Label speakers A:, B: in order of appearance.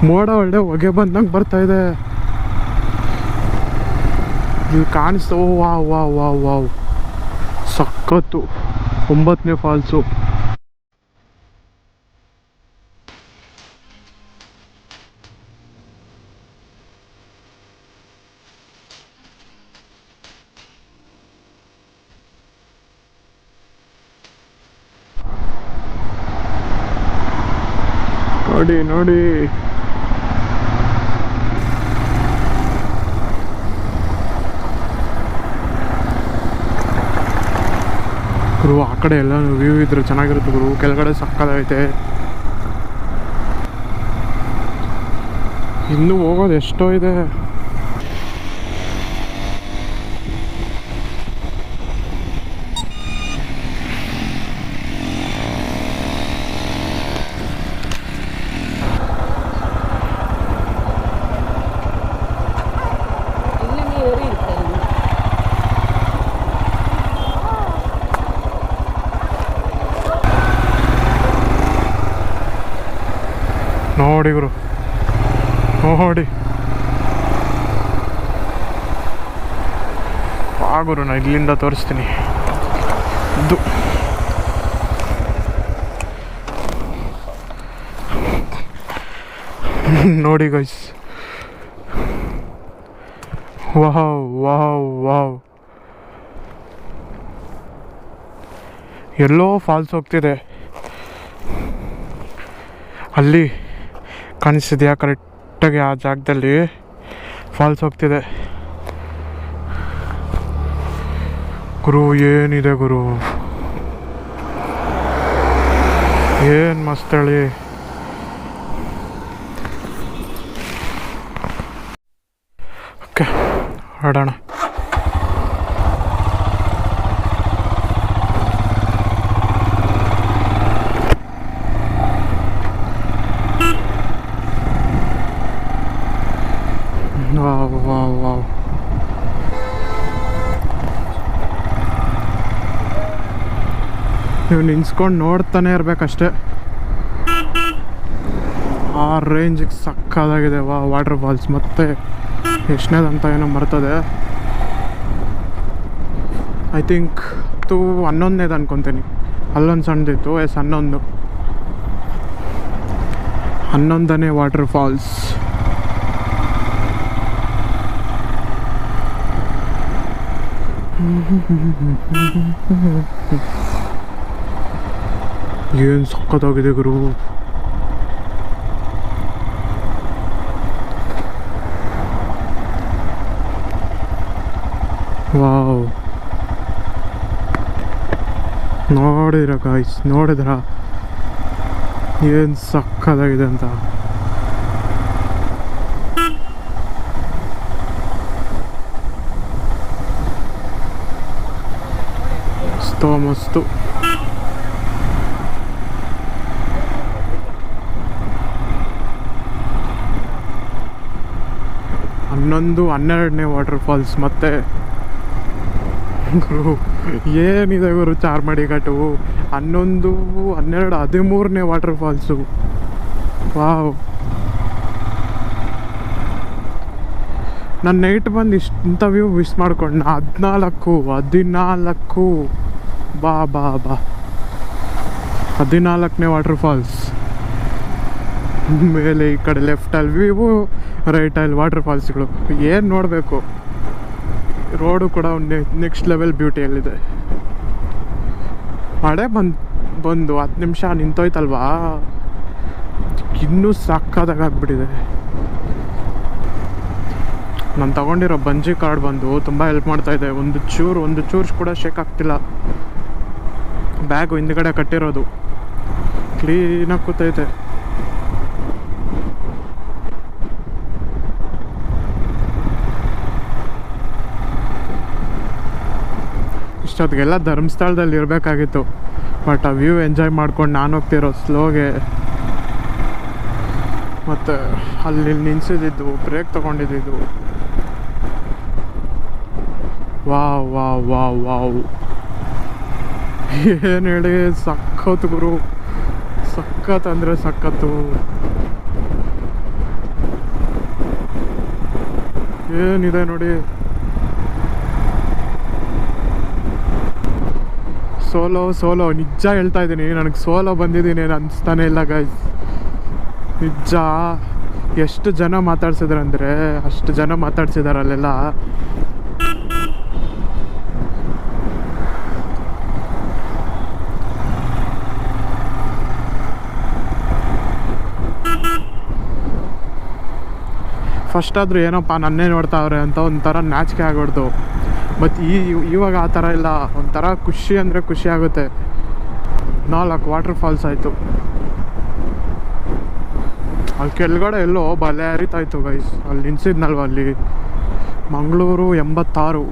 A: ಮೋಡ ಒಳ್ಳೆ ಹೊಗೆ ಬಂದಂಗೆ ಬರ್ತಾ ಇದೆ. ಇಲ್ಲಿ ಕಾಣಿಸ್ತಾ ವಾವ್ ವಾವ್ ವಾವ್ ವಾವ್ ಸಖತ್ತು. 9ನೇ ಫಾಲ್ಸು. ನೋಡಿ ನೋಡಿ ಗುರು, ಆ ಕಡೆ ಎಲ್ಲ ವ್ಯೂ ಇದ್ರೆ ಚೆನ್ನಾಗಿರುತ್ತೆ ಗುರು. ಕೆಳಗಡೆ ಸಕ್ಕದಾಗೈತೆ. ಇನ್ನೂ ಹೋಗೋದು ಎಷ್ಟೋ ಇದೆ. ನೋಡಿ ಗುರು, ನೋಡಿ ಆ ಗುರು, ನಾನು ಇಲ್ಲಿಂದ ತೋರಿಸ್ತೀನಿ. ಇದು ನೋಡಿ ಗೈಸ್, ವಾವ್ ವಾವ್ ವಾವ್. ಎಲ್ಲೋ ಫಾಲ್ಸ್ ಹೋಗ್ತಿದೆ, ಅಲ್ಲಿ ಕಾಣಿಸ್ತಿದೆಯಾ? ಕರೆಕ್ಟಾಗಿ ಆ ಜಾಗದಲ್ಲಿ ಫಾಲ್ಸ್ ಹೋಗ್ತಿದೆ ಗುರು. ಏನಿದೆ ಗುರು, ಏನು ಮಸ್ತ್ ಹೇಳಿ. ಓಕೆ, ಹೊರಡೋಣ. Wow wow wow. ನೀವು ನಿನ್ಸ್ಕೊಂಡು ನೋಡ್ತಾನೆ ಇರ್ಬೇಕಷ್ಟೆ. ಆ ರೇಂಜಿಗೆ ಸಕ್ಕದಾಗಿದೆ ವಾಟರ್ ಫಾಲ್ಸ್. ಮತ್ತೆ ಎಷ್ಟನೇದಂತ ಏನೋ ಬರ್ತದೆ, ಐ ಥಿಂಕ್ 11ನೇದು ಅನ್ಕೊತೀನಿ. ಅಲ್ಲೊಂದು ಸಣ್ಣದಿತ್ತು, 11ನೇ ವಾಟರ್ ಫಾಲ್ಸ್. ಏನು ಸಕ್ಕತ್ತಾಗಿದೆ ಗುರು. ವಾವ್, ನೋಡಿದ್ರ ಗಾಯ್ಸ್, ನೋಡಿದ್ರ ಏನು ಸಕ್ಕತ್ತಾಗಿದೆ ಅಂತ. ಮಸ್ತು. ಹನ್ನೊಂದು 12ನೇ ವಾಟರ್ ಫಾಲ್ಸ್. ಮತ್ತೆ ಗುರು ಏನಿದೆ ಗುರು, ಚಾರ್ಮಾಡಿ ಘಾಟು 11, 12, 13ನೇ ವಾಟರ್ ಫಾಲ್ಸು. ವಾವ್. ನಾನು ನೈಟ್ ಬಂದು ಇಂಥ ವ್ಯೂ ಮಿಸ್ ಮಾಡ್ಕೊಂಡು 14 ಬಾ 14ನೇ ವಾಟರ್ ಫಾಲ್ಸ್ ಮೇಲೆ. ಈ ಕಡೆ ಲೆಫ್ಟಲ್ಲಿ ವ್ಯೂ, ರೈಟಲ್ಲಿ ವಾಟರ್ ಫಾಲ್ಸ್ಗಳು. ಏನು ನೋಡಬೇಕು. ರೋಡು ಕೂಡ ನೆಕ್ಸ್ಟ್ ಲೆವೆಲ್ ಬ್ಯೂಟಿಯಲ್ಲಿದೆ. ಮಳೆ ಬಂದು 10 ನಿಮಿಷ ನಿಂತೋಯ್ತಲ್ವಾ, ಇನ್ನೂ ಸಾಕಾದಾಗ್ಬಿಟ್ಟಿದೆ. ನಾನು ತಗೊಂಡಿರೋ ಬಂಜಿ ಕಾರ್ಡ್ ಬಂದು ತುಂಬ ಹೆಲ್ಪ್ ಮಾಡ್ತಾಯಿದೆ. ಒಂದು ಚೂರು ಕೂಡ ಶೇಕ್ ಆಗ್ತಿಲ್ಲ. ಬ್ಯಾಗು ಹಿಂದ್ಗಡೆ ಕಟ್ಟಿರೋದು ಕ್ಲೀನಾಗಿ ಕೂತೈತೆ. ಇಷ್ಟೊತ್ತಿಗೆಲ್ಲ ಧರ್ಮಸ್ಥಳದಲ್ಲಿ ಇರಬೇಕಾಗಿತ್ತು, ಬಟ್ ಆ ವ್ಯೂ ಎಂಜಾಯ್ ಮಾಡ್ಕೊಂಡು ನಾನು ಹೋಗ್ತಿರೋ ಸ್ಲೋಗೆ. ಮತ್ತು ಅಲ್ಲಿ ನಿಲ್ಸಿದ್ದು, ಬ್ರೇಕ್ ತೊಗೊಂಡಿದ್ದು. Wow wow wow wow. ಏನು ಹೇಳಿ, ಸಖತ್ತು ಗುರು, ಸಖತ್ ಅಂದರೆ ಸಖತ್ತು. ಏನಿದೆ ನೋಡಿ. ಸೋಲೋ ನಿಜ ಹೇಳ್ತಾ ಇದ್ದೀನಿ, ನನಗೆ ಸೋಲೋ ಬಂದಿದ್ದೀನಿ ಅನಿಸ್ತಾನೆ ಇಲ್ಲ ಗೈಸ್. ನಿಜ ಎಷ್ಟು ಜನ ಮಾತಾಡ್ಸಿದ್ರಂದರೆ ಅಷ್ಟು ಜನ ಮಾತಾಡ್ಸಿದಾರೆ ಅಲ್ಲೆಲ್ಲ. ಫಸ್ಟ್ ಆದರೂ ಏನಪ್ಪ ನನ್ನೇ ನೋಡ್ತಾವ್ರೆ ಅಂತ ಒಂಥರ ನಾಚಿಕೆ ಆಗ್ಬಿಡ್ತು. ಮತ್ತು ಇವಾಗ ಆ ಥರ ಇಲ್ಲ, ಒಂಥರ ಖುಷಿ ಅಂದರೆ ಖುಷಿ ಆಗುತ್ತೆ. 4 ವಾಟರ್ ಫಾಲ್ಸ್ ಆಯಿತು. ಅಲ್ಲಿ ಕೆಳಗಡೆ ಎಲ್ಲೋ ಬಲೆ ಹರಿತಾಯಿತ್ತು ಗೈಸ್. ಅಲ್ಲಿ ನಿಲ್ಸಿದ್ನಲ್ವ, ಅಲ್ಲಿ ಮಂಗಳೂರು 86